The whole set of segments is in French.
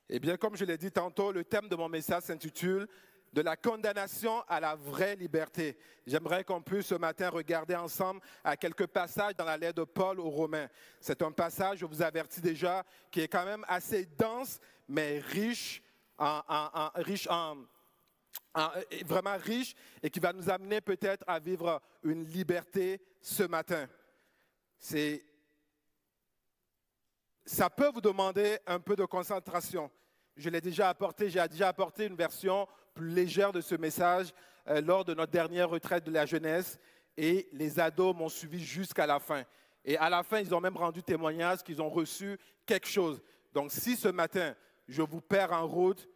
Eh bien, comme je l'ai dit tantôt, le thème de mon message s'intitule « De la condamnation à la vraie liberté ». J'aimerais qu'on puisse ce matin regarder ensemble à quelques passages dans la lettre de Paul aux Romains. C'est un passage, je vous avertis déjà, qui est quand même assez dense, mais riche, vraiment riche, et qui va nous amener peut-être à vivre une liberté ce matin. Ça peut vous demander un peu de concentration. J'ai déjà apporté une version plus légère de ce message lors de notre dernière retraite de la jeunesse et les ados m'ont suivi jusqu'à la fin. Et à la fin, ils ont même rendu témoignage qu'ils ont reçu quelque chose. Donc si ce matin, je vous perds en route,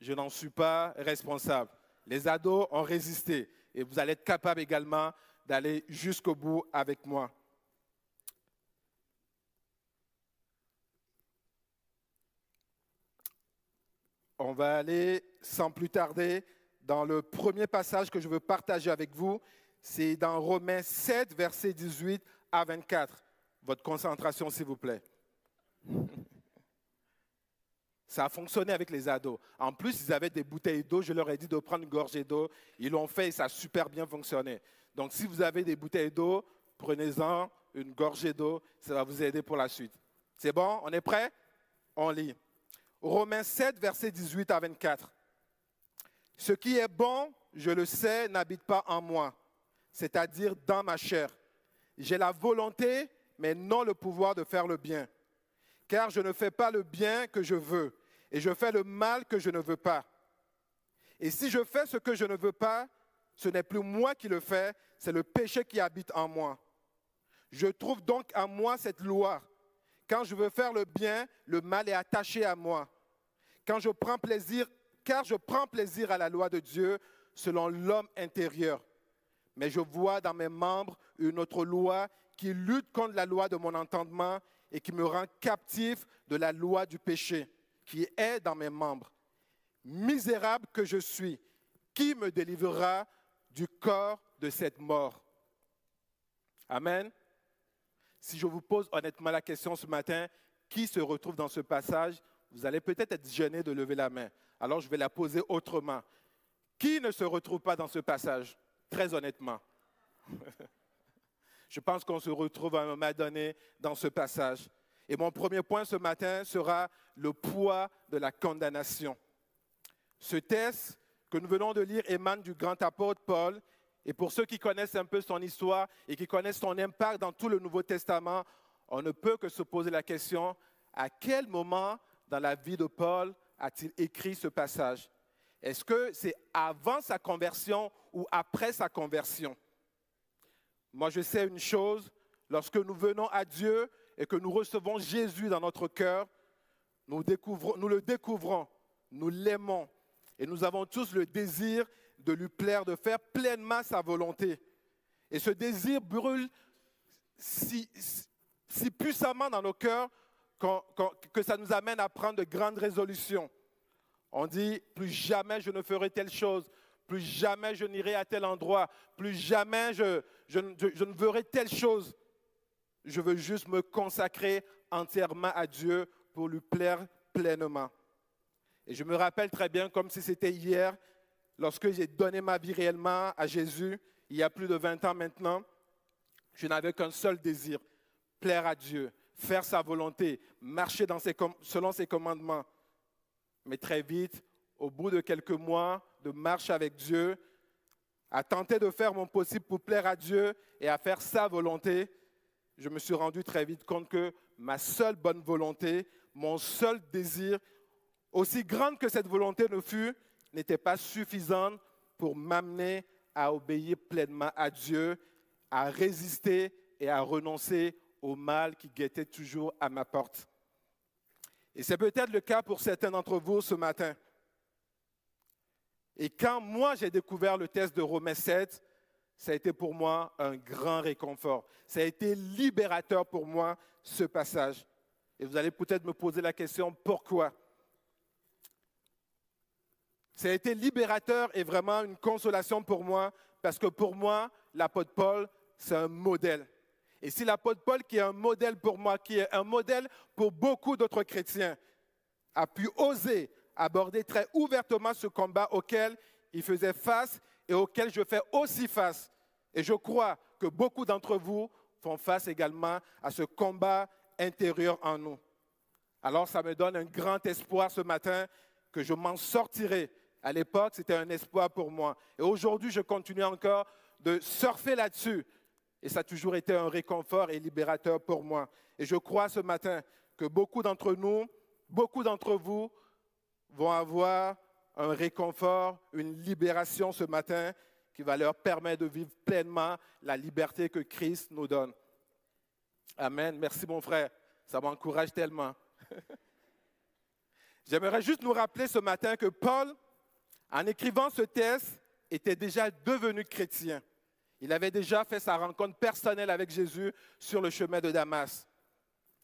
je n'en suis pas responsable. Les ados ont résisté et vous allez être capables également d'aller jusqu'au bout avec moi. On va aller sans plus tarder dans le premier passage que je veux partager avec vous. C'est dans Romains 7, versets 18 à 24. Votre concentration, s'il vous plaît. Ça a fonctionné avec les ados. En plus, ils avaient des bouteilles d'eau. Je leur ai dit de prendre une gorgée d'eau. Ils l'ont fait et ça a super bien fonctionné. Donc, si vous avez des bouteilles d'eau, prenez-en une gorgée d'eau. Ça va vous aider pour la suite. C'est bon? On est prêt? On lit. Romains 7, versets 18 à 24. Ce qui est bon, je le sais, n'habite pas en moi, c'est-à-dire dans ma chair. J'ai la volonté, mais non le pouvoir de faire le bien. Car je ne fais pas le bien que je veux, et je fais le mal que je ne veux pas. Et si je fais ce que je ne veux pas, ce n'est plus moi qui le fais, c'est le péché qui habite en moi. Je trouve donc en moi cette loi. Quand je veux faire le bien, le mal est attaché à moi. Car je prends plaisir à la loi de Dieu selon l'homme intérieur. Mais je vois dans mes membres une autre loi qui lutte contre la loi de mon entendement et qui me rend captif de la loi du péché qui est dans mes membres. Misérable que je suis, qui me délivrera du corps de cette mort? Amen. Si je vous pose honnêtement la question ce matin, qui se retrouve dans ce passage? Vous allez peut-être être gêné de lever la main. Alors je vais la poser autrement. Qui ne se retrouve pas dans ce passage? Très honnêtement. Je pense qu'on se retrouve à un moment donné dans ce passage. Et mon premier point ce matin sera le poids de la condamnation. Ce texte que nous venons de lire émane du grand apôtre Paul. Et pour ceux qui connaissent un peu son histoire et qui connaissent son impact dans tout le Nouveau Testament, on ne peut que se poser la question, à quel moment dans la vie de Paul a-t-il écrit ce passage? Est-ce que c'est avant sa conversion ou après sa conversion? Moi, je sais une chose, lorsque nous venons à Dieu et que nous recevons Jésus dans notre cœur, nous le découvrons, nous l'aimons et nous avons tous le désir de lui plaire, de faire pleinement sa volonté. Et ce désir brûle si puissamment dans nos cœurs que ça nous amène à prendre de grandes résolutions. On dit, plus jamais je ne ferai telle chose, plus jamais je n'irai à tel endroit, plus jamais je ne verrai telle chose. Je veux juste me consacrer entièrement à Dieu pour lui plaire pleinement. Et je me rappelle très bien, comme si c'était hier, lorsque j'ai donné ma vie réellement à Jésus, il y a plus de 20 ans maintenant, je n'avais qu'un seul désir, plaire à Dieu, faire sa volonté, marcher selon ses commandements. Mais très vite, au bout de quelques mois de marche avec Dieu, à tenter de faire mon possible pour plaire à Dieu et à faire sa volonté, je me suis rendu très vite compte que ma seule bonne volonté, mon seul désir, aussi grande que cette volonté ne fût, n'était pas suffisante pour m'amener à obéir pleinement à Dieu, à résister et à renoncer au mal qui guettait toujours à ma porte. Et c'est peut-être le cas pour certains d'entre vous ce matin. Et quand moi j'ai découvert le texte de Romains 7, ça a été pour moi un grand réconfort. Ça a été libérateur pour moi, ce passage. Et vous allez peut-être me poser la question, pourquoi? Ça a été libérateur et vraiment une consolation pour moi, parce que pour moi, l'apôtre Paul, c'est un modèle. Et si l'apôtre Paul, qui est un modèle pour moi, qui est un modèle pour beaucoup d'autres chrétiens, a pu oser aborder très ouvertement ce combat auquel il faisait face et auquel je fais aussi face. Et je crois que beaucoup d'entre vous font face également à ce combat intérieur en nous. Alors ça me donne un grand espoir ce matin que je m'en sortirai. À l'époque, c'était un espoir pour moi. Et aujourd'hui, je continue encore de surfer là-dessus. Et ça a toujours été un réconfort et libérateur pour moi. Et je crois ce matin que beaucoup d'entre nous, beaucoup d'entre vous vont avoir un réconfort, une libération ce matin qui va leur permettre de vivre pleinement la liberté que Christ nous donne. Amen. Merci mon frère. Ça m'encourage tellement. J'aimerais juste nous rappeler ce matin que Paul, en écrivant ce texte, était déjà devenu chrétien. Il avait déjà fait sa rencontre personnelle avec Jésus sur le chemin de Damas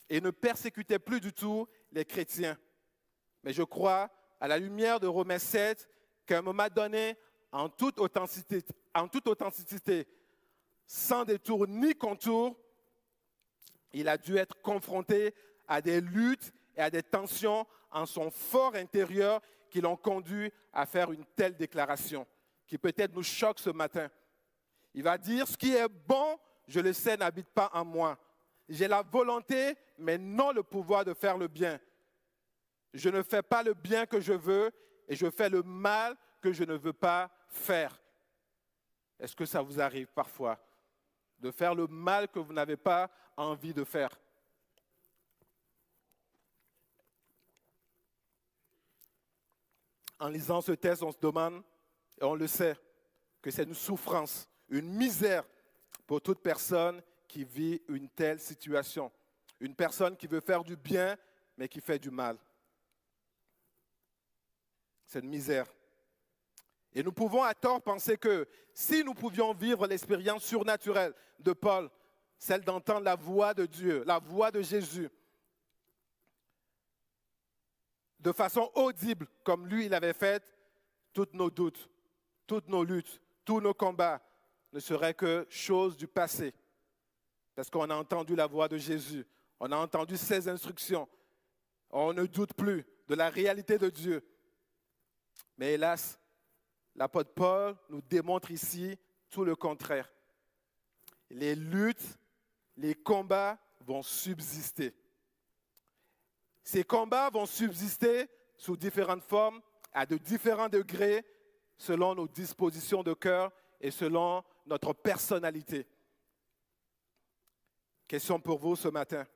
et ne persécutait plus du tout les chrétiens. Mais je crois, à la lumière de Romains 7, qu'à un moment donné, en toute authenticité, sans détour ni contour, il a dû être confronté à des luttes et à des tensions en son fort intérieur qui l'ont conduit à faire une telle déclaration, qui peut-être nous choque ce matin. Il va dire, ce qui est bon, je le sais, n'habite pas en moi. J'ai la volonté, mais non le pouvoir de faire le bien. Je ne fais pas le bien que je veux et je fais le mal que je ne veux pas faire. Est-ce que ça vous arrive parfois de faire le mal que vous n'avez pas envie de faire? En lisant ce texte, on se demande, et on le sait, que c'est une souffrance, une misère pour toute personne qui vit une telle situation. Une personne qui veut faire du bien, mais qui fait du mal. C'est une misère. Et nous pouvons à tort penser que si nous pouvions vivre l'expérience surnaturelle de Paul, celle d'entendre la voix de Dieu, la voix de Jésus, de façon audible, comme lui il avait fait, tous nos doutes, toutes nos luttes, tous nos combats ne seraient que choses du passé. Parce qu'on a entendu la voix de Jésus, on a entendu ses instructions, on ne doute plus de la réalité de Dieu. Mais hélas, l'apôtre Paul nous démontre ici tout le contraire. Les luttes, les combats vont subsister. Ces combats vont subsister sous différentes formes, à de différents degrés, selon nos dispositions de cœur et selon notre personnalité. Question pour vous ce matin.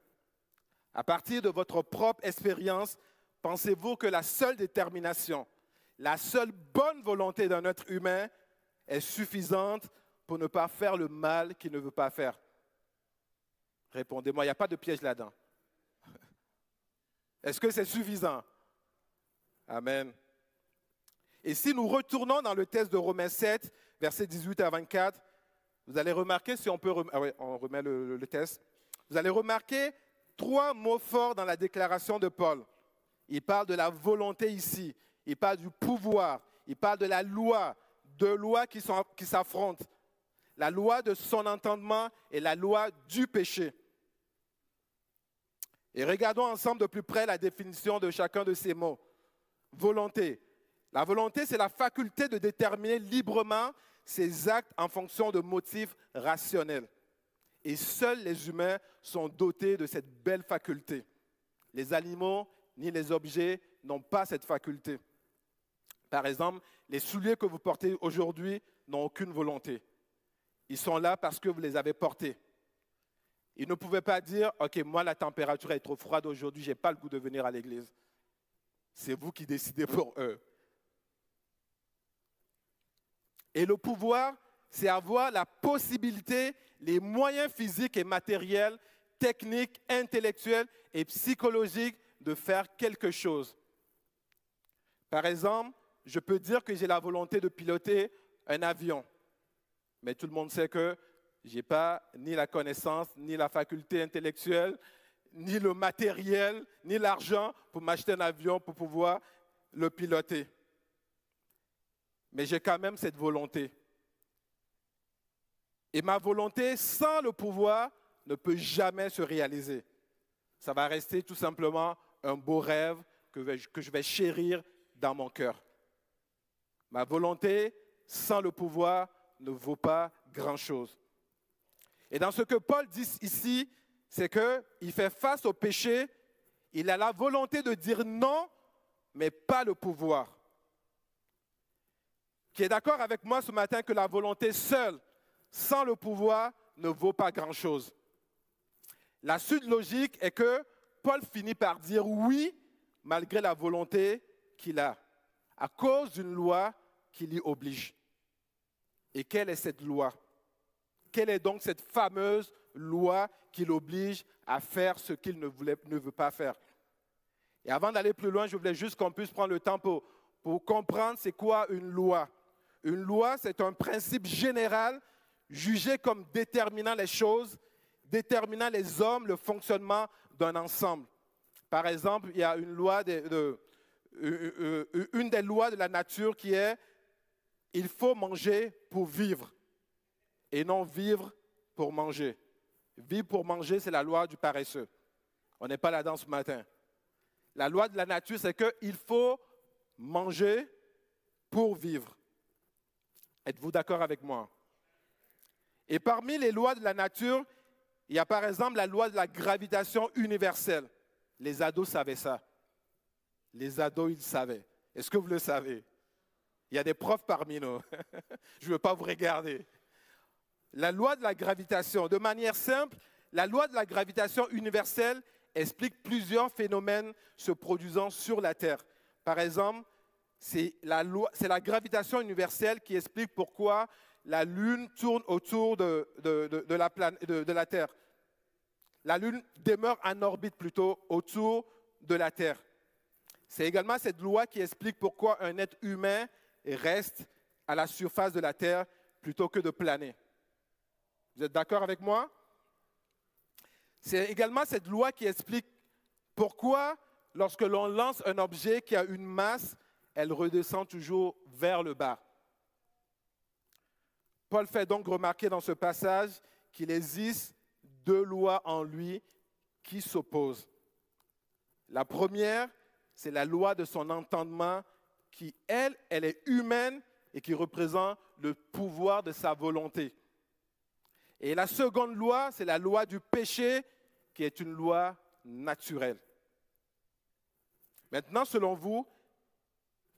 À partir de votre propre expérience, pensez-vous que la seule détermination, la seule bonne volonté d'un être humain est suffisante pour ne pas faire le mal qu'il ne veut pas faire? Répondez-moi, il n'y a pas de piège là-dedans. Est-ce que c'est suffisant? Amen. Et si nous retournons dans le texte de Romains 7, versets 18 à 24, vous allez remarquer, si on peut, on remet le texte, vous allez remarquer 3 mots forts dans la déclaration de Paul. Il parle de la volonté ici, il parle du pouvoir, il parle de la loi, 2 lois qui s'affrontent. La loi de son entendement et la loi du péché. Et regardons ensemble de plus près la définition de chacun de ces mots. Volonté. La volonté, c'est la faculté de déterminer librement ses actes en fonction de motifs rationnels. Et seuls les humains sont dotés de cette belle faculté. Les animaux ni les objets n'ont pas cette faculté. Par exemple, les souliers que vous portez aujourd'hui n'ont aucune volonté. Ils sont là parce que vous les avez portés. Ils ne pouvaient pas dire, « Ok, moi la température est trop froide aujourd'hui, je n'ai pas le goût de venir à l'église. » C'est vous qui décidez pour eux. Et le pouvoir, c'est avoir la possibilité, les moyens physiques et matériels, techniques, intellectuels et psychologiques de faire quelque chose. Par exemple, je peux dire que j'ai la volonté de piloter un avion. Mais tout le monde sait que je n'ai pas ni la connaissance, ni la faculté intellectuelle, ni le matériel, ni l'argent pour m'acheter un avion pour pouvoir le piloter. Mais j'ai quand même cette volonté. Et ma volonté, sans le pouvoir, ne peut jamais se réaliser. Ça va rester tout simplement un beau rêve, que je vais chérir dans mon cœur. Ma volonté, sans le pouvoir, ne vaut pas grand-chose. Et dans ce que Paul dit ici, c'est qu'il fait face au péché, il a la volonté de dire non, mais pas le pouvoir. Qui est d'accord avec moi ce matin que la volonté seule, sans le pouvoir, ne vaut pas grand-chose. La suite logique est que Paul finit par dire oui, malgré la volonté qu'il a, à cause d'une loi qui l'y oblige. Et quelle est cette loi? Quelle est donc cette fameuse loi qui l'oblige à faire ce qu'il ne veut pas faire? Et avant d'aller plus loin, je voulais juste qu'on puisse prendre le temps pour comprendre c'est quoi une loi. Une loi, c'est un principe général jugé comme déterminant les choses, déterminant les hommes, le fonctionnement d'un ensemble. Par exemple, il y a une des lois de la nature qui est « il faut manger pour vivre » et non vivre pour manger. Vivre pour manger, c'est la loi du paresseux. On n'est pas là-dedans ce matin. La loi de la nature, c'est qu'il faut manger pour vivre. Êtes-vous d'accord avec moi? Et parmi les lois de la nature, il y a par exemple la loi de la gravitation universelle. Les ados savaient ça. Les ados, ils savaient. Est-ce que vous le savez? Il y a des profs parmi nous. Je ne veux pas vous regarder. La loi de la gravitation, de manière simple, la loi de la gravitation universelle explique plusieurs phénomènes se produisant sur la Terre. Par exemple, c'est la gravitation universelle qui explique pourquoi la Lune tourne autour de la Terre. La Lune demeure en orbite plutôt autour de la Terre. C'est également cette loi qui explique pourquoi un être humain reste à la surface de la Terre plutôt que de planer. Vous êtes d'accord avec moi? C'est également cette loi qui explique pourquoi, lorsque l'on lance un objet qui a une masse, elle redescend toujours vers le bas. Paul fait donc remarquer dans ce passage qu'il existe deux lois en lui qui s'opposent. La première, c'est la loi de son entendement qui, elle est humaine et qui représente le pouvoir de sa volonté. Et la seconde loi, c'est la loi du péché qui est une loi naturelle. Maintenant, selon vous,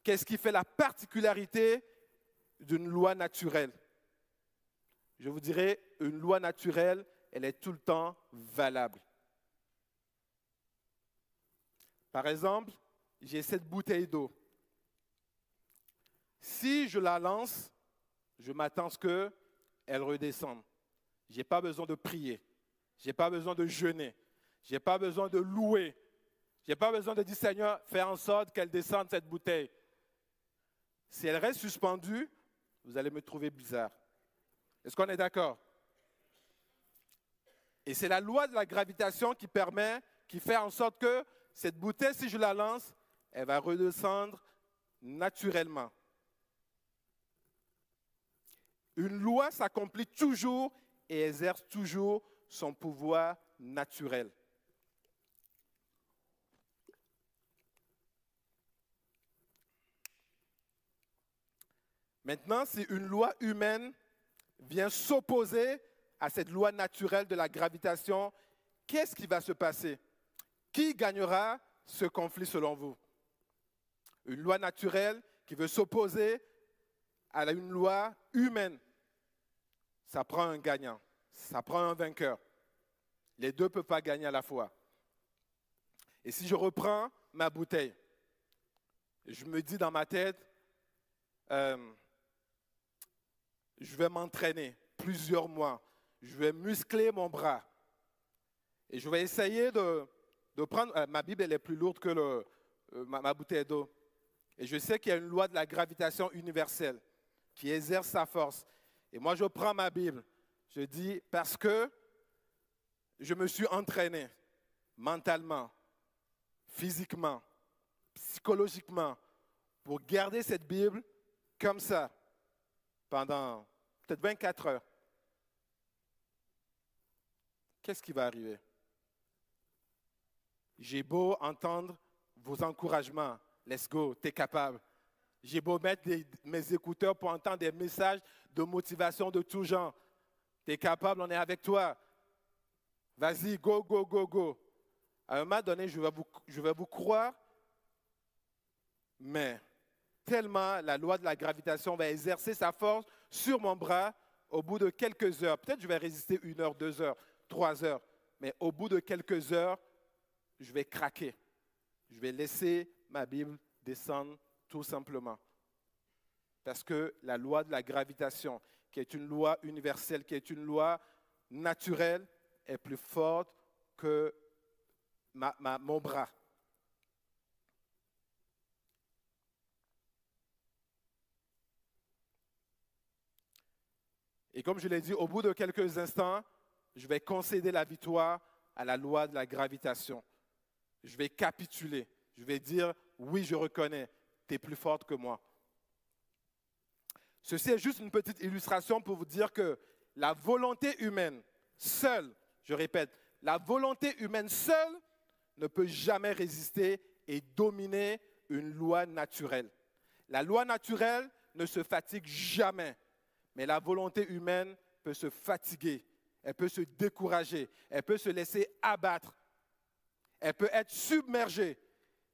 qu'est-ce qui fait la particularité d'une loi naturelle? Je vous dirais, une loi naturelle, elle est tout le temps valable. Par exemple, j'ai cette bouteille d'eau. Si je la lance, je m'attends à ce qu'elle redescende. Je n'ai pas besoin de prier. Je n'ai pas besoin de jeûner. Je n'ai pas besoin de louer. Je n'ai pas besoin de dire, Seigneur, fais en sorte qu'elle descende cette bouteille. Si elle reste suspendue, vous allez me trouver bizarre. Est-ce qu'on est d'accord? Et c'est la loi de la gravitation qui fait en sorte que cette bouteille, si je la lance, elle va redescendre naturellement. Une loi s'accomplit toujours et exerce toujours son pouvoir naturel. Maintenant, si une loi humaine vient s'opposer à cette loi naturelle de la gravitation, qu'est-ce qui va se passer? Qui gagnera ce conflit selon vous? Une loi naturelle qui veut s'opposer à une loi humaine. Ça prend un gagnant, ça prend un vainqueur. Les deux ne peuvent pas gagner à la fois. Et si je reprends ma bouteille, je me dis dans ma tête, je vais m'entraîner plusieurs mois. Je vais muscler mon bras. Et je vais essayer de prendre... ma Bible, elle est plus lourde que ma bouteille d'eau. Et je sais qu'il y a une loi de la gravitation universelle qui exerce sa force. Et moi, je prends ma Bible. Je dis, parce que je me suis entraîné mentalement, physiquement, psychologiquement, pour garder cette Bible comme ça pendant peut-être 24 heures. Qu'est-ce qui va arriver? J'ai beau entendre vos encouragements. Let's go, tu es capable. J'ai beau mettre mes écouteurs pour entendre des messages de motivation de tout genre. Tu es capable, on est avec toi. Vas-y, go, go, go, go. À un moment donné, je vais vous croire, mais tellement la loi de la gravitation va exercer sa force sur mon bras au bout de quelques heures. Peut-être que je vais résister 1 heure, 2 heures, 3 heures, mais au bout de quelques heures, je vais craquer. Je vais laisser ma Bible descendre tout simplement. Parce que la loi de la gravitation, qui est une loi universelle, qui est une loi naturelle, est plus forte que mon bras. Et comme je l'ai dit, au bout de quelques instants, je vais concéder la victoire à la loi de la gravitation. Je vais capituler. Je vais dire, oui, je reconnais, tu es plus forte que moi. Ceci est juste une petite illustration pour vous dire que la volonté humaine seule, je répète, la volonté humaine seule ne peut jamais résister et dominer une loi naturelle. La loi naturelle ne se fatigue jamais, mais la volonté humaine peut se fatiguer, elle peut se décourager, elle peut se laisser abattre, elle peut être submergée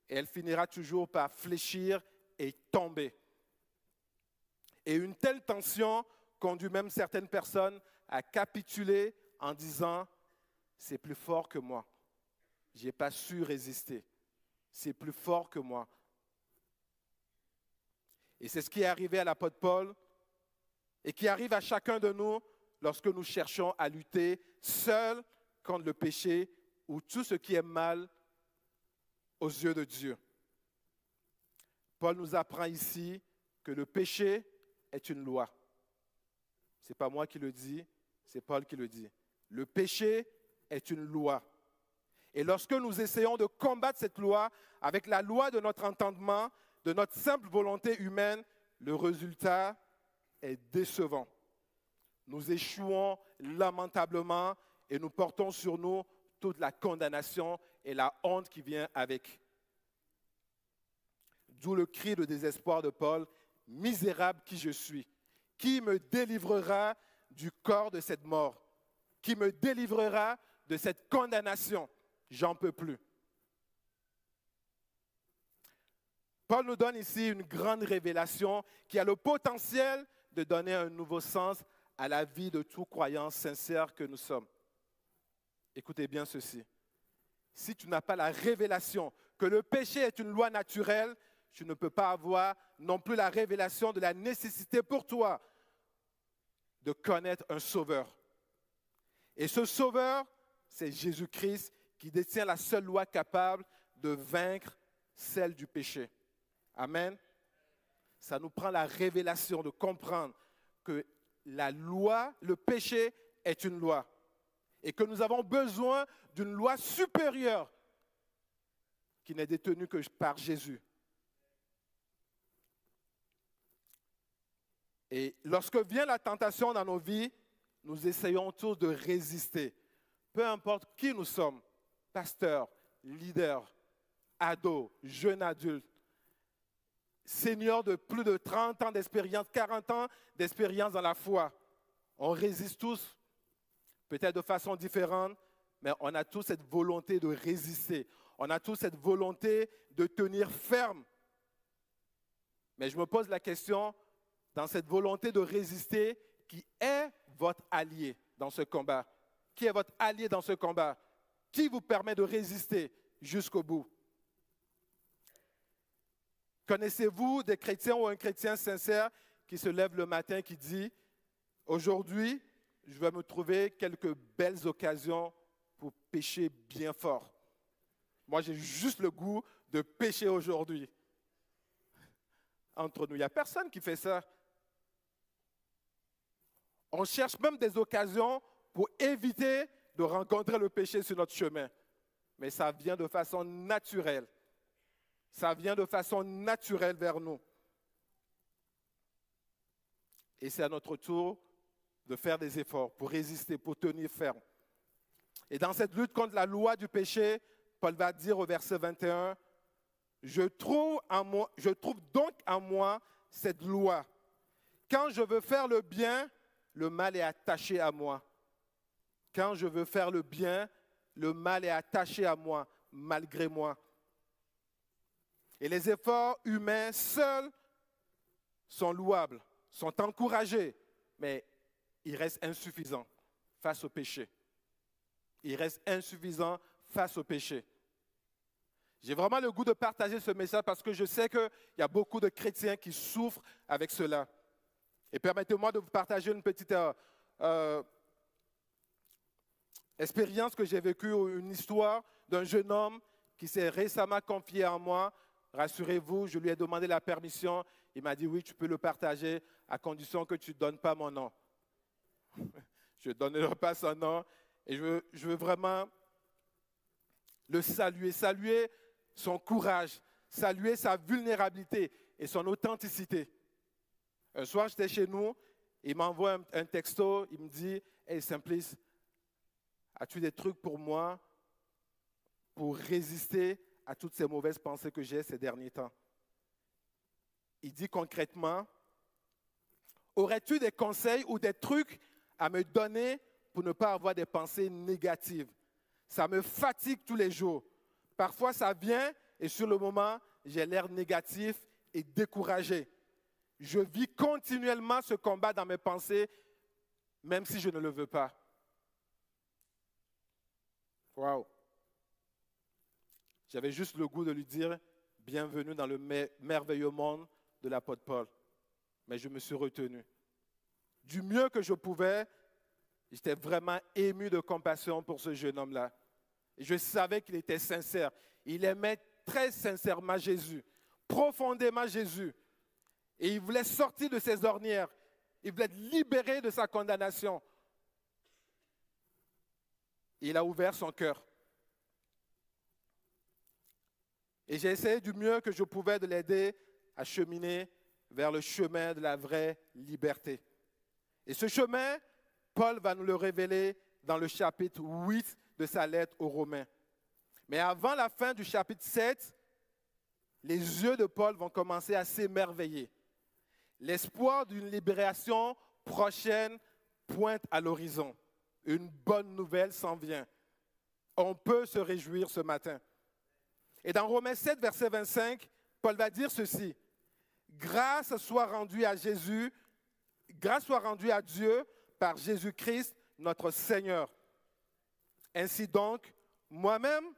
et elle finira toujours par fléchir et tomber. Et une telle tension conduit même certaines personnes à capituler en disant « c'est plus fort que moi, je n'ai pas su résister, c'est plus fort que moi ». Et c'est ce qui est arrivé à l'apôtre Paul et qui arrive à chacun de nous lorsque nous cherchons à lutter seuls contre le péché ou tout ce qui est mal aux yeux de Dieu. Paul nous apprend ici que le péché est une loi. Ce n'est pas moi qui le dis, c'est Paul qui le dit. Le péché est une loi. Et lorsque nous essayons de combattre cette loi avec la loi de notre entendement, de notre simple volonté humaine, le résultat est décevant. Nous échouons lamentablement et nous portons sur nous toute la condamnation et la honte qui vient avec. D'où le cri de désespoir de Paul, « Misérable qui je suis, qui me délivrera du corps de cette mort? Qui me délivrera de cette condamnation? J'en peux plus. » Paul nous donne ici une grande révélation qui a le potentiel de donner un nouveau sens à la vie de tout croyant sincère que nous sommes. Écoutez bien ceci. Si tu n'as pas la révélation que le péché est une loi naturelle, tu ne peux pas avoir non plus la révélation de la nécessité pour toi de connaître un sauveur. Et ce sauveur, c'est Jésus-Christ qui détient la seule loi capable de vaincre celle du péché. Amen. Ça nous prend la révélation de comprendre que la loi, le péché est une loi et que nous avons besoin d'une loi supérieure qui n'est détenue que par Jésus. Et lorsque vient la tentation dans nos vies, nous essayons tous de résister. Peu importe qui nous sommes, pasteurs, leaders, ados, jeunes adultes, seniors de plus de 30 ans d'expérience, 40 ans d'expérience dans la foi. On résiste tous, peut-être de façon différente, mais on a tous cette volonté de résister. On a tous cette volonté de tenir ferme. Mais je me pose la question, dans cette volonté de résister, qui est votre allié dans ce combat? Qui est votre allié dans ce combat? Qui vous permet de résister jusqu'au bout? Connaissez-vous des chrétiens ou un chrétien sincère qui se lève le matin, qui dit « Aujourd'hui, je vais me trouver quelques belles occasions pour pécher bien fort. Moi, j'ai juste le goût de pécher aujourd'hui. » Entre nous, il n'y a personne qui fait ça. On cherche même des occasions pour éviter de rencontrer le péché sur notre chemin. Mais ça vient de façon naturelle. Ça vient de façon naturelle vers nous. Et c'est à notre tour de faire des efforts pour résister, pour tenir ferme. Et dans cette lutte contre la loi du péché, Paul va dire au verset 21, Je trouve donc en moi cette loi. Quand je veux faire le bien, le mal est attaché à moi. Quand je veux faire le bien, le mal est attaché à moi, malgré moi. Et les efforts humains seuls sont louables, sont encouragés, mais ils restent insuffisants face au péché. Ils restent insuffisants face au péché. J'ai vraiment le goût de partager ce message parce que je sais qu'il y a beaucoup de chrétiens qui souffrent avec cela. Et permettez-moi de vous partager une petite expérience que j'ai vécue, une histoire d'un jeune homme qui s'est récemment confié en moi. Rassurez-vous, je lui ai demandé la permission. Il m'a dit oui, tu peux le partager à condition que tu ne donnes pas mon nom. Je ne donnerai pas son nom. Et je veux vraiment le saluer son courage, saluer sa vulnérabilité et son authenticité. Un soir, j'étais chez nous, il m'envoie un texto, il me dit « Hey Simplice, as-tu des trucs pour moi pour résister à toutes ces mauvaises pensées que j'ai ces derniers temps ?» Il dit concrètement « Aurais-tu des conseils ou des trucs à me donner pour ne pas avoir des pensées négatives? Ça me fatigue tous les jours. Parfois, ça vient et sur le moment, j'ai l'air négatif et découragé. Je vis continuellement ce combat dans mes pensées, même si je ne le veux pas. » Waouh! J'avais juste le goût de lui dire « Bienvenue dans le merveilleux monde de l'apôtre Paul. » Mais je me suis retenu. Du mieux que je pouvais, j'étais vraiment ému de compassion pour ce jeune homme-là. Et je savais qu'il était sincère. Il aimait très sincèrement Jésus, profondément Jésus. Et il voulait sortir de ses ornières. Il voulait être libéré de sa condamnation. Il a ouvert son cœur. Et j'ai essayé du mieux que je pouvais de l'aider à cheminer vers le chemin de la vraie liberté. Et ce chemin, Paul va nous le révéler dans le chapitre 8 de sa lettre aux Romains. Mais avant la fin du chapitre 7, les yeux de Paul vont commencer à s'émerveiller. L'espoir d'une libération prochaine pointe à l'horizon. Une bonne nouvelle s'en vient. On peut se réjouir ce matin. Et dans Romains 7, verset 25, Paul va dire ceci. Grâce soit rendue à Jésus, grâce soit rendue à Dieu par Jésus-Christ, notre Seigneur. Ainsi donc, moi-même,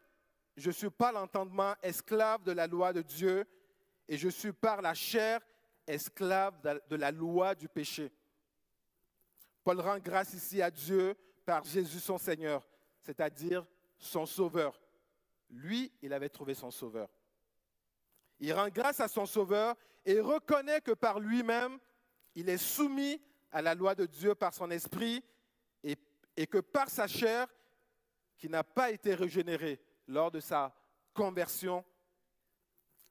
je suis par l'entendement esclave de la loi de Dieu et je suis par la chair esclave de la loi du péché. Paul rend grâce ici à Dieu par Jésus son Seigneur, c'est-à-dire son Sauveur. Lui, il avait trouvé son Sauveur. Il rend grâce à son Sauveur et reconnaît que par lui-même, il est soumis à la loi de Dieu par son esprit et que par sa chair, qui n'a pas été régénérée lors de sa conversion,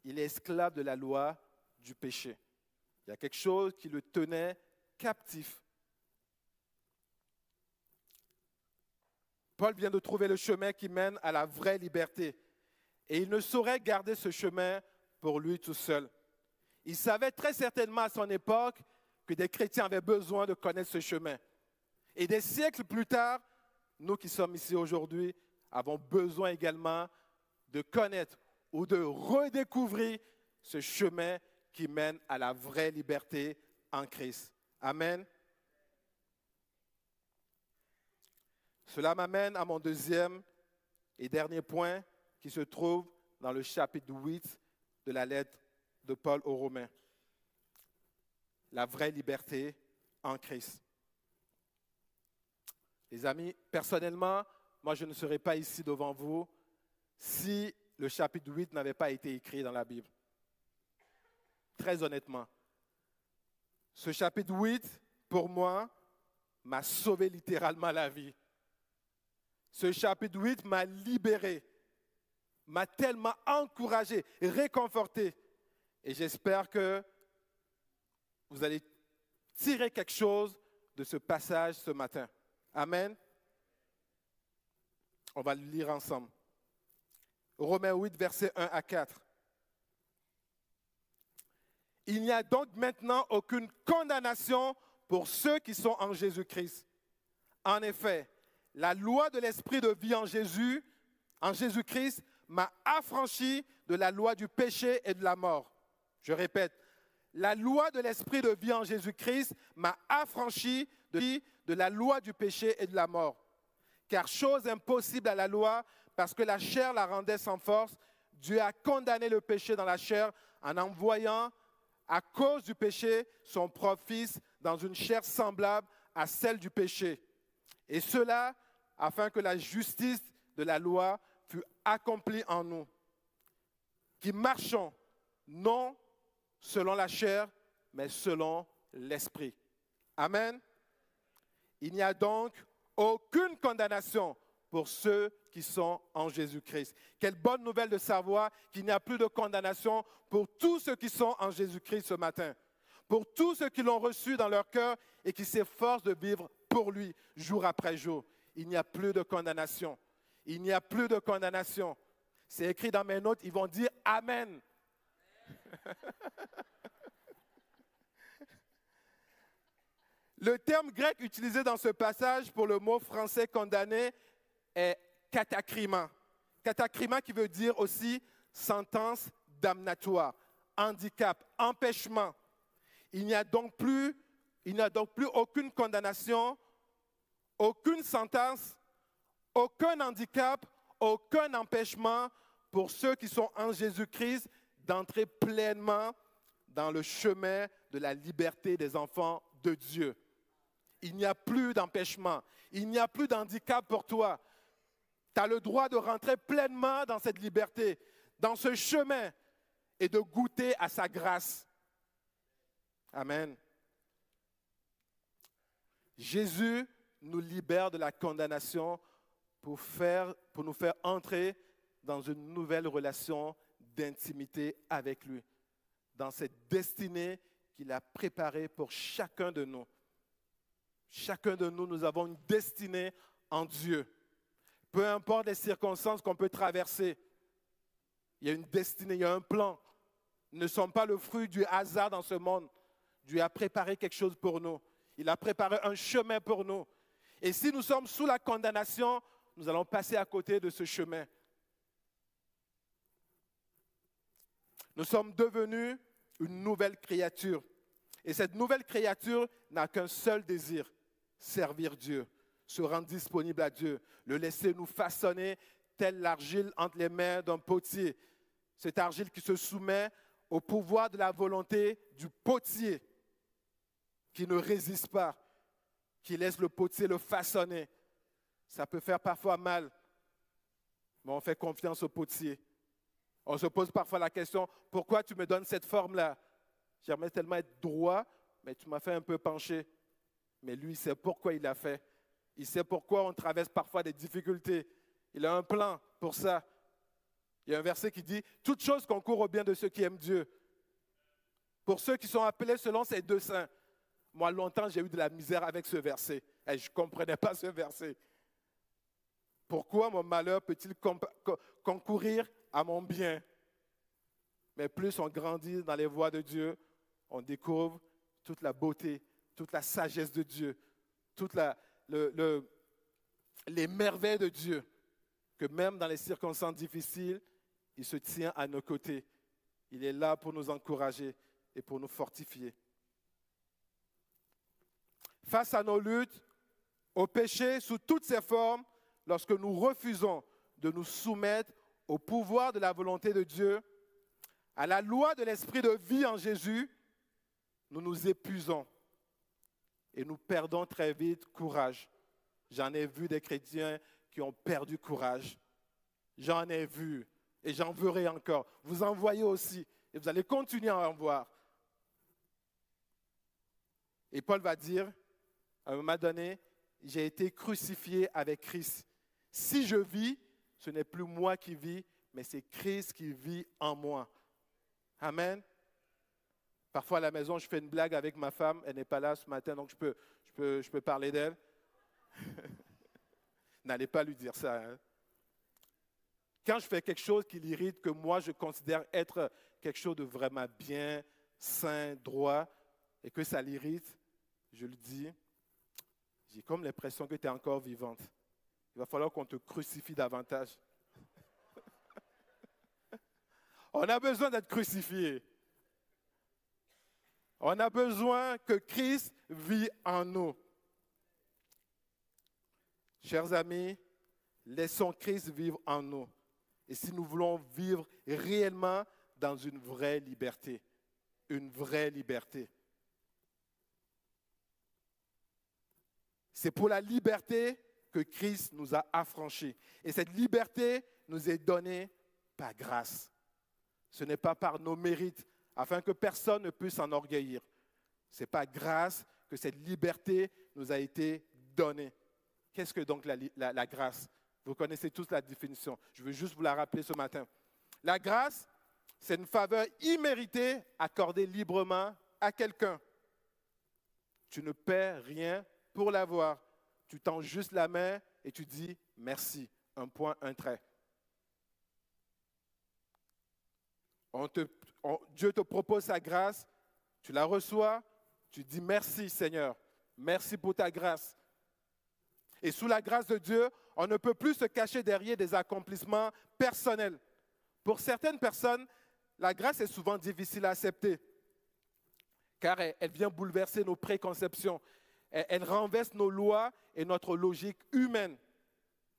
il est esclave de la loi du péché. Il y a quelque chose qui le tenait captif. Paul vient de trouver le chemin qui mène à la vraie liberté. Et il ne saurait garder ce chemin pour lui tout seul. Il savait très certainement à son époque que des chrétiens avaient besoin de connaître ce chemin. Et des siècles plus tard, nous qui sommes ici aujourd'hui, avons besoin également de connaître ou de redécouvrir ce chemin qui mène à la vraie liberté en Christ. Amen. Cela m'amène à mon deuxième et dernier point qui se trouve dans le chapitre 8 de la lettre de Paul aux Romains. La vraie liberté en Christ. Les amis, personnellement, moi je ne serais pas ici devant vous si le chapitre 8 n'avait pas été écrit dans la Bible. Très honnêtement. Ce chapitre 8, pour moi, m'a sauvé littéralement la vie. Ce chapitre 8 m'a libéré, m'a tellement encouragé, réconforté. Et j'espère que vous allez tirer quelque chose de ce passage ce matin. Amen. On va le lire ensemble. Romains 8, versets 1 à 4. Il n'y a donc maintenant aucune condamnation pour ceux qui sont en Jésus-Christ. En effet, la loi de l'esprit de vie en Jésus-Christ, m'a affranchi de la loi du péché et de la mort. Je répète, la loi de l'esprit de vie en Jésus-Christ m'a affranchi de la loi du péché et de la mort. Car chose impossible à la loi, parce que la chair la rendait sans force, Dieu a condamné le péché dans la chair en envoyant, à cause du péché, son propre Fils dans une chair semblable à celle du péché. Et cela, afin que la justice de la loi fût accomplie en nous, qui marchons non selon la chair, mais selon l'esprit. Amen. Il n'y a donc aucune condamnation pour ceux qui sont en Jésus-Christ. Quelle bonne nouvelle de savoir qu'il n'y a plus de condamnation pour tous ceux qui sont en Jésus-Christ ce matin. Pour tous ceux qui l'ont reçu dans leur cœur et qui s'efforcent de vivre pour lui, jour après jour. Il n'y a plus de condamnation. Il n'y a plus de condamnation. C'est écrit dans mes notes, ils vont dire Amen. Le terme grec utilisé dans ce passage pour le mot français condamné est katakrima. Katakrima qui veut dire aussi sentence damnatoire, handicap, empêchement. Il n'y a donc plus aucune condamnation, aucune sentence, aucun handicap, aucun empêchement pour ceux qui sont en Jésus-Christ d'entrer pleinement dans le chemin de la liberté des enfants de Dieu. Il n'y a plus d'empêchement, il n'y a plus d'handicap pour toi. Tu as le droit de rentrer pleinement dans cette liberté, dans ce chemin et de goûter à sa grâce. Amen. Jésus nous libère de la condamnation pour nous faire entrer dans une nouvelle relation d'intimité avec lui, dans cette destinée qu'il a préparée pour chacun de nous. Chacun de nous, nous avons une destinée en Dieu. Peu importe les circonstances qu'on peut traverser, il y a une destinée, il y a un plan. Nous ne sommes pas le fruit du hasard dans ce monde. Dieu a préparé quelque chose pour nous. Il a préparé un chemin pour nous. Et si nous sommes sous la condamnation, nous allons passer à côté de ce chemin. Nous sommes devenus une nouvelle créature. Et cette nouvelle créature n'a qu'un seul désir, servir Dieu, se rendre disponible à Dieu, le laisser nous façonner telle l'argile entre les mains d'un potier. Cette argile qui se soumet au pouvoir de la volonté du potier, qui ne résiste pas, qui laisse le potier le façonner. Ça peut faire parfois mal, mais on fait confiance au potier. On se pose parfois la question, pourquoi tu me donnes cette forme-là? J'aimerais tellement être droit, mais tu m'as fait un peu pencher. Mais lui, il sait pourquoi il l'a fait. Il sait pourquoi on traverse parfois des difficultés. Il a un plan pour ça. Il y a un verset qui dit, « Toute chose concourt au bien de ceux qui aiment Dieu. » Pour ceux qui sont appelés selon ses desseins. Moi, longtemps, j'ai eu de la misère avec ce verset. Et je ne comprenais pas ce verset. Pourquoi mon malheur peut-il concourir à mon bien? Mais plus on grandit dans les voies de Dieu, on découvre toute la beauté, toute la sagesse de Dieu, toutes les merveilles de Dieu, que même dans les circonstances difficiles, il se tient à nos côtés. Il est là pour nous encourager et pour nous fortifier. Face à nos luttes, au péché sous toutes ses formes, lorsque nous refusons de nous soumettre au pouvoir de la volonté de Dieu, à la loi de l'esprit de vie en Jésus, nous nous épuisons et nous perdons très vite courage. J'en ai vu des chrétiens qui ont perdu courage. J'en ai vu et j'en verrai encore. Vous en voyez aussi et vous allez continuer à en voir. Et Paul va dire, à un moment donné, j'ai été crucifié avec Christ. Si je vis, ce n'est plus moi qui vis, mais c'est Christ qui vit en moi. Amen. Parfois à la maison, je fais une blague avec ma femme. Elle n'est pas là ce matin, donc je peux parler d'elle. N'allez pas lui dire ça. Hein. Quand je fais quelque chose qui l'irrite, que moi je considère être quelque chose de vraiment bien, sain, droit, et que ça l'irrite, je lui dis, j'ai comme l'impression que tu es encore vivante. Il va falloir qu'on te crucifie davantage. On a besoin d'être crucifié. On a besoin que Christ vit en nous. Chers amis, laissons Christ vivre en nous. Et si nous voulons vivre réellement dans une vraie liberté, c'est pour la liberté que Christ nous a affranchis. Et cette liberté nous est donnée par grâce. Ce n'est pas par nos mérites, afin que personne ne puisse s'enorgueillir. C'est par grâce que cette liberté nous a été donnée. Qu'est-ce que donc la grâce? Vous connaissez tous la définition. Je veux juste vous la rappeler ce matin. La grâce, c'est une faveur imméritée accordée librement à quelqu'un. Tu ne perds rien pour l'avoir. Tu tends juste la main et tu dis merci. Un point, un trait. Dieu te propose sa grâce, tu la reçois, tu dis merci Seigneur, merci pour ta grâce. Et sous la grâce de Dieu, on ne peut plus se cacher derrière des accomplissements personnels. Pour certaines personnes, la grâce est souvent difficile à accepter, car elle vient bouleverser nos préconceptions. Elle renverse nos lois et notre logique humaine,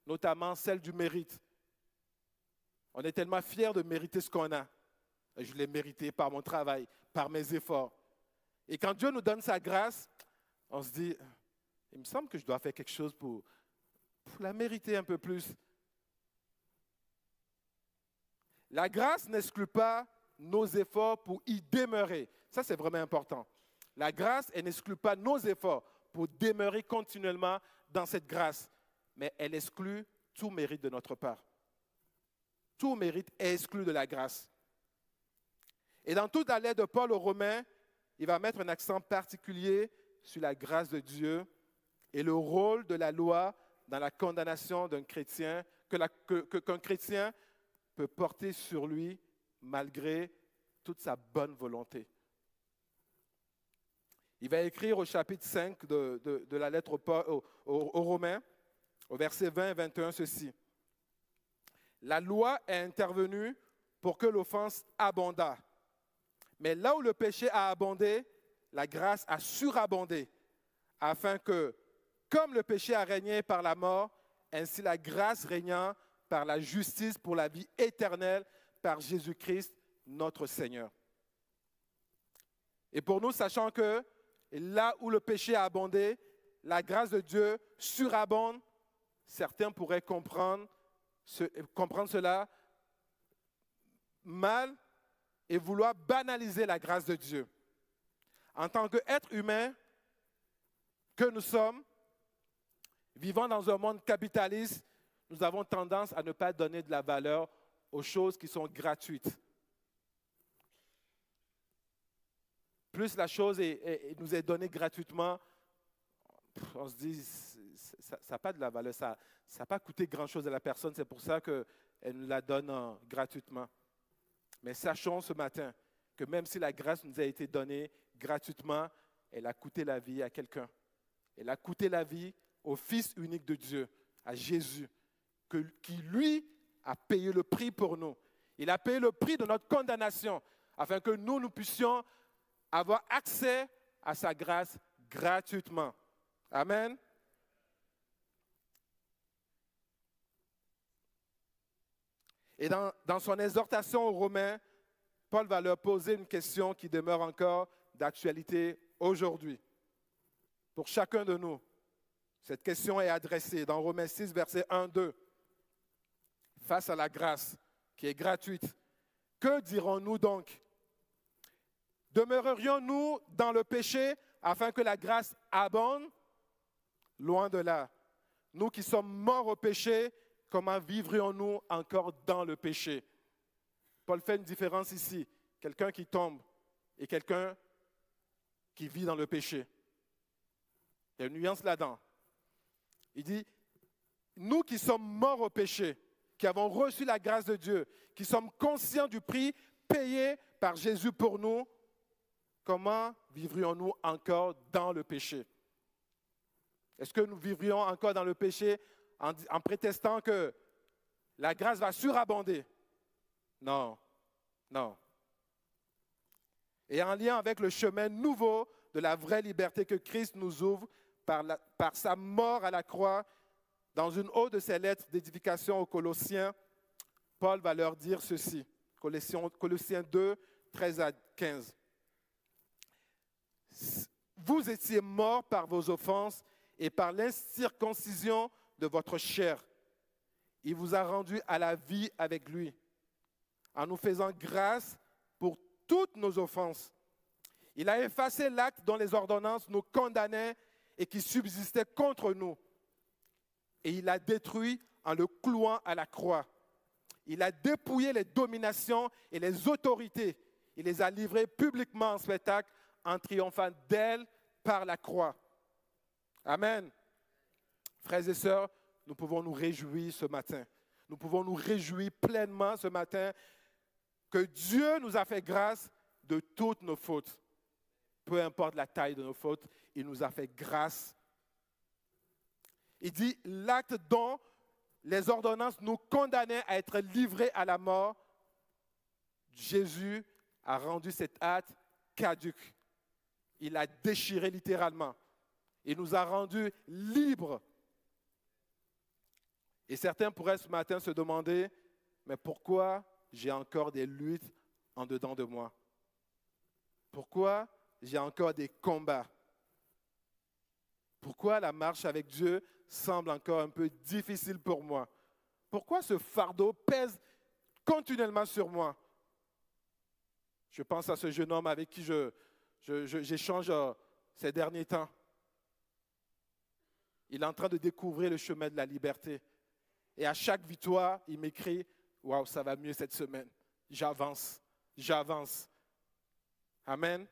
notamment celle du mérite. On est tellement fiers de mériter ce qu'on a. Je l'ai mérité par mon travail, par mes efforts. Et quand Dieu nous donne sa grâce, on se dit, il me semble que je dois faire quelque chose pour la mériter un peu plus. La grâce n'exclut pas nos efforts pour y demeurer. Ça, c'est vraiment important. La grâce, elle n'exclut pas nos efforts pour demeurer continuellement dans cette grâce, mais elle exclut tout mérite de notre part. Tout mérite est exclu de la grâce. Et dans toute la lettre de Paul aux Romains, il va mettre un accent particulier sur la grâce de Dieu et le rôle de la loi dans la condamnation d'un chrétien, qu'un chrétien peut porter sur lui malgré toute sa bonne volonté. Il va écrire au chapitre 5 de la lettre aux Romains, au verset 20 et 21, ceci. La loi est intervenue pour que l'offense abondât. Mais là où le péché a abondé, la grâce a surabondé, afin que, comme le péché a régné par la mort, ainsi la grâce régnant par la justice pour la vie éternelle par Jésus-Christ, notre Seigneur. Et pour nous, sachant que là où le péché a abondé, la grâce de Dieu surabonde, certains pourraient comprendre cela mal et vouloir banaliser la grâce de Dieu. En tant qu'être humain que nous sommes, vivant dans un monde capitaliste, nous avons tendance à ne pas donner de la valeur aux choses qui sont gratuites. Plus la chose nous est donnée gratuitement, on se dit, ça n'a pas de la valeur, ça n'a pas coûté grand-chose à la personne, c'est pour ça qu'elle nous la donne gratuitement. Mais sachons ce matin que même si la grâce nous a été donnée gratuitement, elle a coûté la vie à quelqu'un. Elle a coûté la vie au Fils unique de Dieu, à Jésus, qui lui a payé le prix pour nous. Il a payé le prix de notre condamnation, afin que nous puissions avoir accès à sa grâce gratuitement. Amen. Et dans son exhortation aux Romains, Paul va leur poser une question qui demeure encore d'actualité aujourd'hui. Pour chacun de nous, cette question est adressée dans Romains 6, versets 1-2. Face à la grâce qui est gratuite, que dirons-nous donc? Demeurerions-nous dans le péché afin que la grâce abonde? Loin de là. Nous qui sommes morts au péché, comment vivrions-nous encore dans le péché? Paul fait une différence ici. Quelqu'un qui tombe et quelqu'un qui vit dans le péché. Il y a une nuance là-dedans. Il dit, nous qui sommes morts au péché, qui avons reçu la grâce de Dieu, qui sommes conscients du prix payé par Jésus pour nous, comment vivrions-nous encore dans le péché? Est-ce que nous vivrions encore dans le péché en prétextant que la grâce va surabonder? Non, non. Et en lien avec le chemin nouveau de la vraie liberté que Christ nous ouvre par sa mort à la croix, dans une autre de ses lettres d'édification aux Colossiens, Paul va leur dire ceci, Colossiens 2, 13 à 15. Vous étiez morts par vos offenses et par l'incirconcision de votre chair. Il vous a rendus à la vie avec lui, en nous faisant grâce pour toutes nos offenses. Il a effacé l'acte dont les ordonnances nous condamnaient et qui subsistait contre nous. Et il l'a détruit en le clouant à la croix. Il a dépouillé les dominations et les autorités. Il les a livrées publiquement en spectacle en triomphant d'elles par la croix. Amen. Frères et sœurs, nous pouvons nous réjouir ce matin. Nous pouvons nous réjouir pleinement ce matin que Dieu nous a fait grâce de toutes nos fautes. Peu importe la taille de nos fautes, il nous a fait grâce. Il dit, l'acte dont les ordonnances nous condamnaient à être livrés à la mort, Jésus a rendu cet acte caduc. Il a déchiré littéralement. Il nous a rendus libres. Et certains pourraient ce matin se demander, mais pourquoi j'ai encore des luttes en dedans de moi? Pourquoi j'ai encore des combats? Pourquoi la marche avec Dieu semble encore un peu difficile pour moi? Pourquoi ce fardeau pèse continuellement sur moi? Je pense à ce jeune homme avec qui j'échange ces derniers temps. Il est en train de découvrir le chemin de la liberté. Et à chaque victoire, il m'écrit, « Waouh, ça va mieux cette semaine. J'avance, j'avance. » Amen.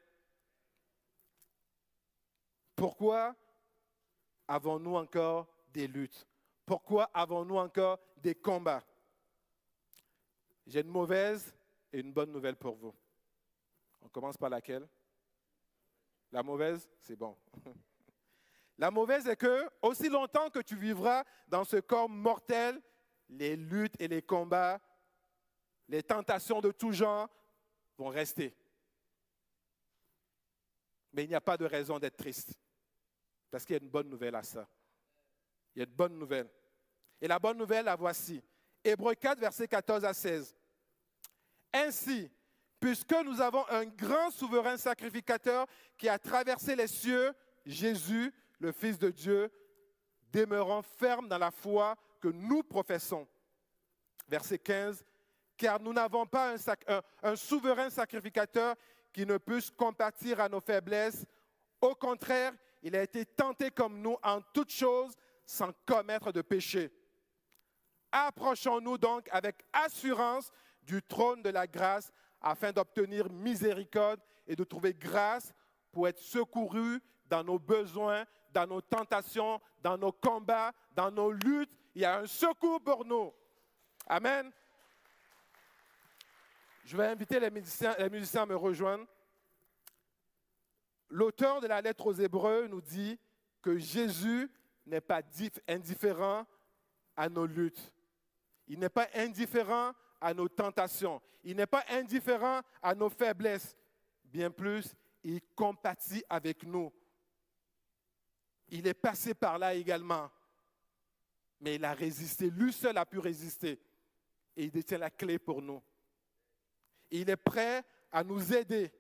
Pourquoi avons-nous encore des luttes? Pourquoi avons-nous encore des combats? J'ai une mauvaise et une bonne nouvelle pour vous. On commence par laquelle? La mauvaise, c'est bon. La mauvaise est que, aussi longtemps que tu vivras dans ce corps mortel, les luttes et les combats, les tentations de tout genre vont rester. Mais il n'y a pas de raison d'être triste. Parce qu'il y a une bonne nouvelle à ça. Il y a une bonne nouvelle. Et la bonne nouvelle, la voici. Hébreux 4, versets 14 à 16. Ainsi, puisque nous avons un grand souverain sacrificateur qui a traversé les cieux, Jésus, le Fils de Dieu, demeurons fermes dans la foi que nous professons. Verset 15. Car nous n'avons pas un souverain sacrificateur qui ne puisse compatir à nos faiblesses. Au contraire, il a été tenté comme nous en toutes choses sans commettre de péché. Approchons-nous donc avec assurance du trône de la grâce afin d'obtenir miséricorde et de trouver grâce pour être secourus dans nos besoins, dans nos tentations, dans nos combats, dans nos luttes. Il y a un secours pour nous. Amen. Je vais inviter les musiciens à me rejoindre. L'auteur de la lettre aux Hébreux nous dit que Jésus n'est pas indifférent à nos luttes. Il n'est pas indifférent à nos tentations. Il n'est pas indifférent à nos faiblesses. Bien plus, il compatit avec nous. Il est passé par là également. Mais il a résisté. Lui seul a pu résister. Et il détient la clé pour nous. Il est prêt à nous aider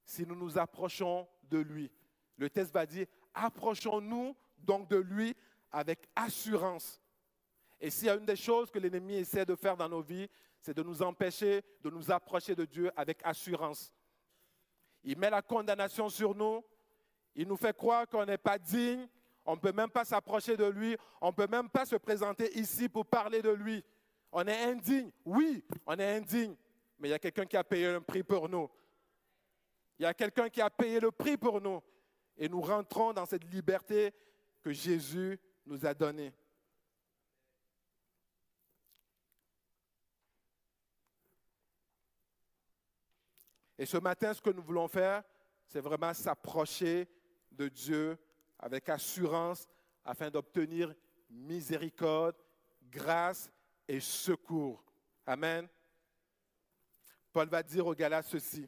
si nous nous approchons de lui. Le texte va dire, approchons-nous donc de lui avec assurance. Et s'il y a une des choses que l'ennemi essaie de faire dans nos vies, c'est de nous empêcher de nous approcher de Dieu avec assurance. Il met la condamnation sur nous. Il nous fait croire qu'on n'est pas digne. On ne peut même pas s'approcher de lui. On ne peut même pas se présenter ici pour parler de lui. On est indigne. Oui, on est indigne. Mais il y a quelqu'un qui a payé un prix pour nous. Il y a quelqu'un qui a payé le prix pour nous. Et nous rentrons dans cette liberté que Jésus nous a donnée. Et ce matin, ce que nous voulons faire, c'est vraiment s'approcher de Dieu avec assurance afin d'obtenir miséricorde, grâce et secours. Amen. Paul va dire aux Galates ceci.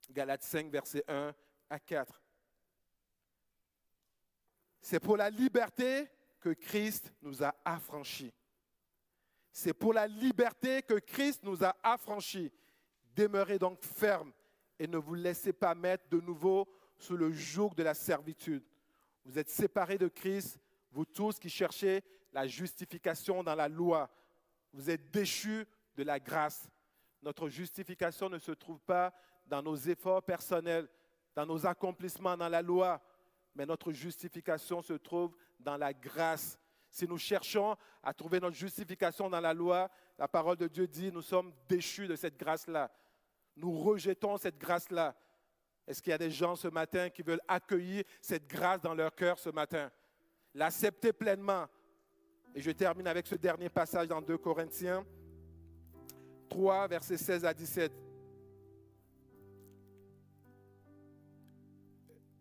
Galates 5, versets 1 à 4. C'est pour la liberté que Christ nous a affranchis. C'est pour la liberté que Christ nous a affranchis. Demeurez donc fermes et ne vous laissez pas mettre de nouveau sous le joug de la servitude. Vous êtes séparés de Christ, vous tous qui cherchez la justification dans la loi. Vous êtes déchus de la grâce. Notre justification ne se trouve pas dans nos efforts personnels, dans nos accomplissements dans la loi, mais notre justification se trouve dans la grâce. Si nous cherchons à trouver notre justification dans la loi, la parole de Dieu dit, nous sommes déchus de cette grâce-là. Nous rejetons cette grâce-là. Est-ce qu'il y a des gens ce matin qui veulent accueillir cette grâce dans leur cœur ce matin? L'accepter pleinement. Et je termine avec ce dernier passage dans 2 Corinthiens 3, versets 16 à 17.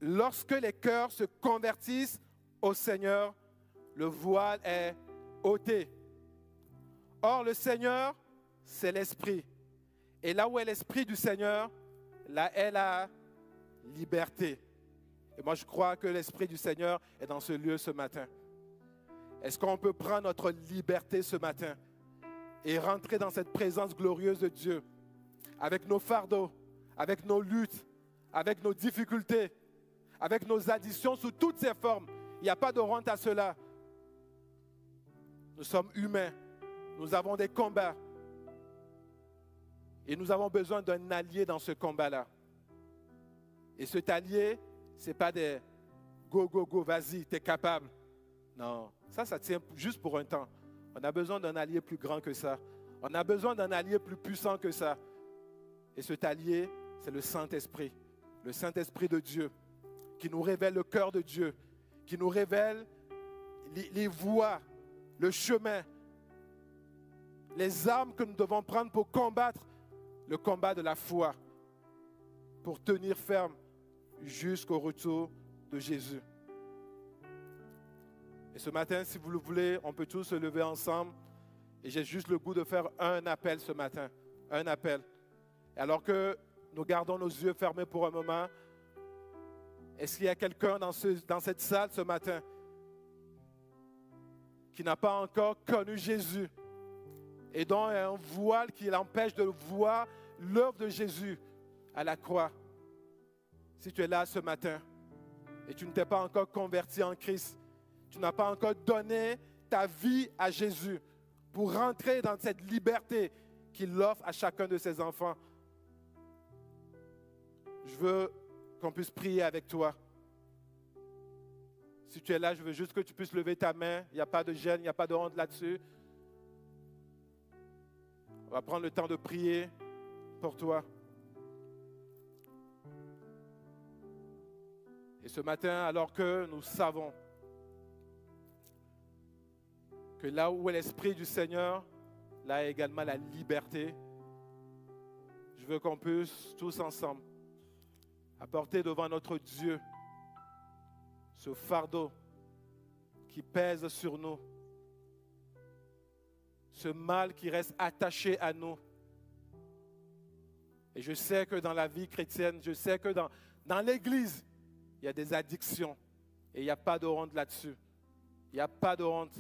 Lorsque les cœurs se convertissent au Seigneur, le voile est ôté. Or, le Seigneur, c'est l'Esprit. Et là où est l'Esprit du Seigneur, là est la liberté. Et moi, je crois que l'Esprit du Seigneur est dans ce lieu ce matin. Est-ce qu'on peut prendre notre liberté ce matin et rentrer dans cette présence glorieuse de Dieu avec nos fardeaux, avec nos luttes, avec nos difficultés, avec nos additions sous toutes ses formes? Il n'y a pas de honte à cela. Nous sommes humains. Nous avons des combats. Et nous avons besoin d'un allié dans ce combat-là. Et cet allié, ce n'est pas des go, go, go, vas-y, tu es capable. Non, ça tient juste pour un temps. On a besoin d'un allié plus grand que ça. On a besoin d'un allié plus puissant que ça. Et cet allié, c'est le Saint-Esprit. Le Saint-Esprit de Dieu, qui nous révèle le cœur de Dieu, qui nous révèle les voies, le chemin, les armes que nous devons prendre pour combattre le combat de la foi, pour tenir ferme jusqu'au retour de Jésus. Et ce matin, si vous le voulez, on peut tous se lever ensemble. Et j'ai juste le goût de faire un appel ce matin. Un appel. Et alors que nous gardons nos yeux fermés pour un moment, est-ce qu'il y a quelqu'un dans cette salle ce matin qui n'a pas encore connu Jésus et dont il y a un voile qui l'empêche de voir l'œuvre de Jésus à la croix? Si tu es là ce matin et tu ne t'es pas encore converti en Christ, tu n'as pas encore donné ta vie à Jésus pour rentrer dans cette liberté qu'il offre à chacun de ses enfants, je veux qu'on puisse prier avec toi. Si tu es là, je veux juste que tu puisses lever ta main. Il n'y a pas de gêne, il n'y a pas de honte là-dessus. On va prendre le temps de prier pour toi. Et ce matin, alors que nous savons que là où est l'Esprit du Seigneur, là est également la liberté, je veux qu'on puisse tous ensemble apporter devant notre Dieu ce fardeau qui pèse sur nous, ce mal qui reste attaché à nous. Et je sais que dans la vie chrétienne, je sais que dans l'Église, il y a des addictions et il n'y a pas de honte là-dessus. Il n'y a pas de honte.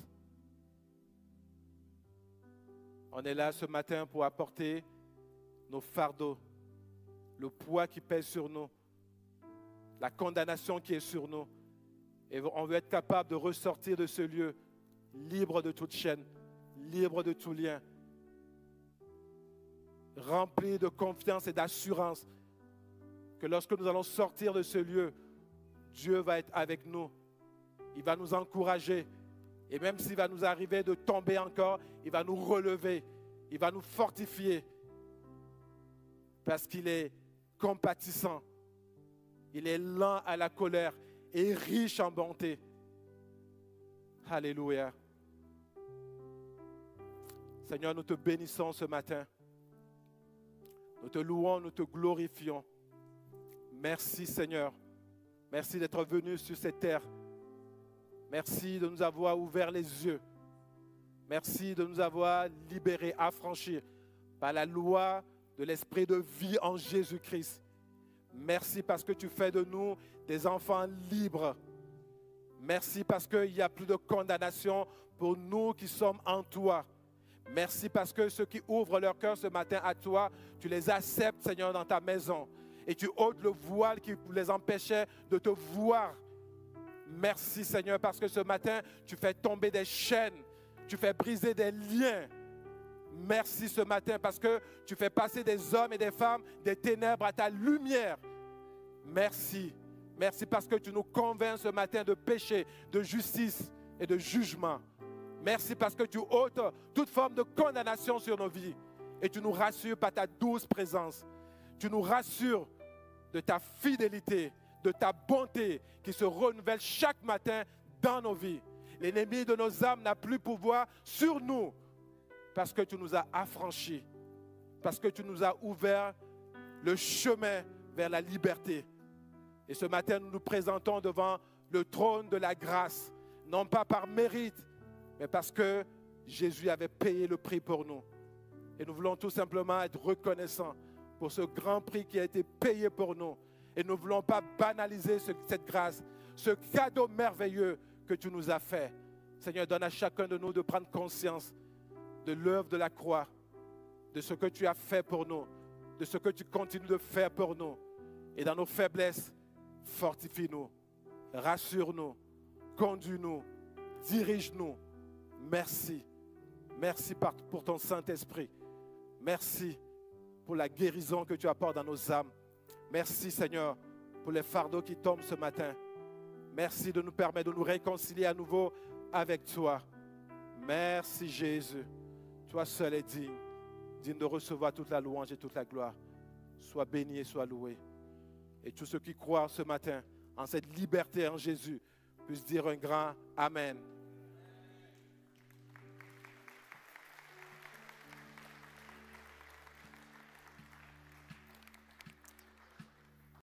On est là ce matin pour apporter nos fardeaux, le poids qui pèse sur nous, la condamnation qui est sur nous. Et on veut être capable de ressortir de ce lieu libre de toute chaîne, libre de tout lien, rempli de confiance et d'assurance que lorsque nous allons sortir de ce lieu, Dieu va être avec nous. Il va nous encourager. Et même s'il va nous arriver de tomber encore, il va nous relever. Il va nous fortifier. Parce qu'il est compatissant. Il est lent à la colère et riche en bonté. Alléluia. Seigneur, nous te bénissons ce matin. Nous te louons, nous te glorifions. Merci Seigneur. Merci d'être venu sur cette terre. Merci de nous avoir ouvert les yeux. Merci de nous avoir libérés, affranchis par la loi de l'esprit de vie en Jésus-Christ. Merci parce que tu fais de nous des enfants libres. Merci parce qu'il n'y a plus de condamnation pour nous qui sommes en toi. Merci parce que ceux qui ouvrent leur cœur ce matin à toi, tu les acceptes, Seigneur, dans ta maison. Et tu ôtes le voile qui les empêchait de te voir. Merci, Seigneur, parce que ce matin, tu fais tomber des chaînes, tu fais briser des liens. Merci ce matin parce que tu fais passer des hommes et des femmes des ténèbres à ta lumière. Merci. Merci parce que tu nous convaincs ce matin de péché, de justice et de jugement. Merci parce que tu ôtes toute forme de condamnation sur nos vies et tu nous rassures par ta douce présence. Tu nous rassures de ta fidélité, de ta bonté qui se renouvelle chaque matin dans nos vies. L'ennemi de nos âmes n'a plus pouvoir sur nous parce que tu nous as affranchis, parce que tu nous as ouvert le chemin vers la liberté. Et ce matin, nous nous présentons devant le trône de la grâce, non pas par mérite, mais parce que Jésus avait payé le prix pour nous. Et nous voulons tout simplement être reconnaissants pour ce grand prix qui a été payé pour nous. Et nous ne voulons pas banaliser cette grâce, ce cadeau merveilleux que tu nous as fait. Seigneur, donne à chacun de nous de prendre conscience de l'œuvre de la croix, de ce que tu as fait pour nous, de ce que tu continues de faire pour nous. Et dans nos faiblesses, fortifie-nous, rassure-nous, conduis-nous, dirige-nous. Merci. Merci pour ton Saint-Esprit. Merci pour la guérison que tu apportes dans nos âmes. Merci Seigneur pour les fardeaux qui tombent ce matin. Merci de nous permettre de nous réconcilier à nouveau avec toi. Merci Jésus. Toi seul est digne de recevoir toute la louange et toute la gloire. Sois béni et sois loué. Et tous ceux qui croient ce matin en cette liberté en Jésus puissent dire un grand Amen.